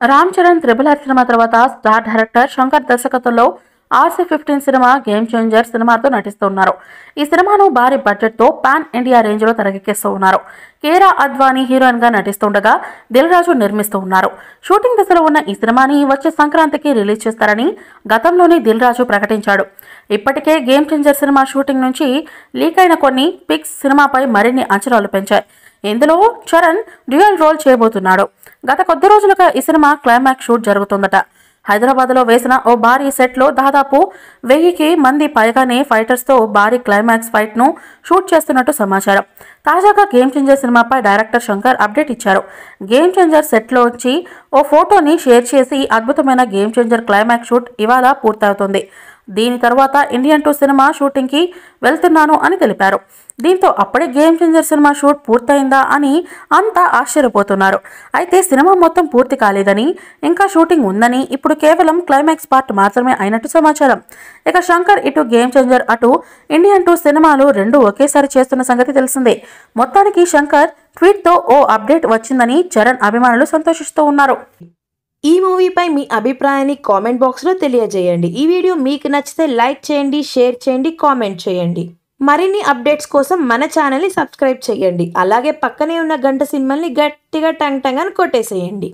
Ram Charan triple R cinema తర్వాత star director Shankar దర్శకత్వంలో RC-15 cinema game changer సినిమాతో నటిస్తున్నారు. ఈ సినిమాను భారీ బడ్జెట్తో పాన్ ఇండియా రేంజ్లో తెరకెక్కిస్తూ ఉన్నారు. కేరా అద్వానీ హీరోయిన్ గా నటిస్తుండగా దిల్ రాజు నిర్మిస్తూ ఉన్నారు. షూటింగ్ దశలో ఉన్న ఈ సినిమాని వచ్చే సంక్రాంతికి రిలీజ్ చేస్తారని గతంలోనే దిల్ రాజు ప్రకటించాడు. ఇప్పటికే గేమ్ చేంజర్ సినిమా షూటింగ్ నుంచి లీక్ అయిన కొన్ని పిక్స్ సినిమాపై మరిన్ని అంచనాలు పెంచాయి. ఇందులో చరణ్ డ్యూయల్ రోల్ చేయబోతున్నాడు. గత కొద్ది రోజులుగా ఈ సినిమా క్లైమాక్స్ షూట్ జరుగుతుందట. హైదరాబాద్లో వేసిన ఓ భారీ సెట్లో దాదాపు 1000కి మంది పైగానే ఫైటర్స్తో భారీ క్లైమాక్స్ ఫైట్ను షూట్ చేస్తున్నట్టు సమాచారం. తాజాగా గేమ్ చేంజర్ సినిమాపై డైరెక్టర్ శంకర్ అప్డేట్ ఇచ్చారు. గేమ్ చేంజర్ సెట్లోంచి ఓ ఫోటోని షేర్ చేసి అద్భుతమైన గేమ్ చేంజర్ క్లైమాక్స్ షూట్ ఇవాళ పూర్తవుతుంది. దీని తర్వాత ఇండియన్ 2 సినిమా షూటింగ్కి వెళ్తున్నాను అని తెలిపారు. దీంతో అప్పుడే గేమ్ చేంజర్ సినిమా షూట్ పూర్తయిందా అని అంతా ఆశ్చర్యపోతున్నారు. అయితే సినిమా మొత్తం పూర్తి కాలేదని, ఇంకా షూటింగ్ ఉందని, ఇప్పుడు కేవలం క్లైమాక్స్ పార్ట్ మాత్రమే అయినట్టు సమాచారం. ఇక శంకర్ ఇటు గేమ్ చేంజర్ అటు ఇండియన్ 2 సినిమాలు రెండు ఒకేసారి చేస్తున్న సంగతి తెలిసిందే. మొత్తానికి శంకర్ ట్వీట్తో ఓ అప్డేట్ వచ్చిందని చరణ్ అభిమానులు సంతోషిస్తూ ఉన్నారు. ఈ మూవీపై మీ అభిప్రాయాన్ని కామెంట్ బాక్స్లో తెలియజేయండి. ఈ వీడియో మీకు నచ్చితే లైక్ చేయండి, షేర్ చేయండి, కామెంట్ చేయండి. మరిన్ని అప్డేట్స్ కోసం మన ఛానల్ని సబ్స్క్రైబ్ చేయండి. అలాగే పక్కనే ఉన్న గంట సింబల్ని గట్టిగా టంగ్ టంగ్ అని కొట్టేసేయండి.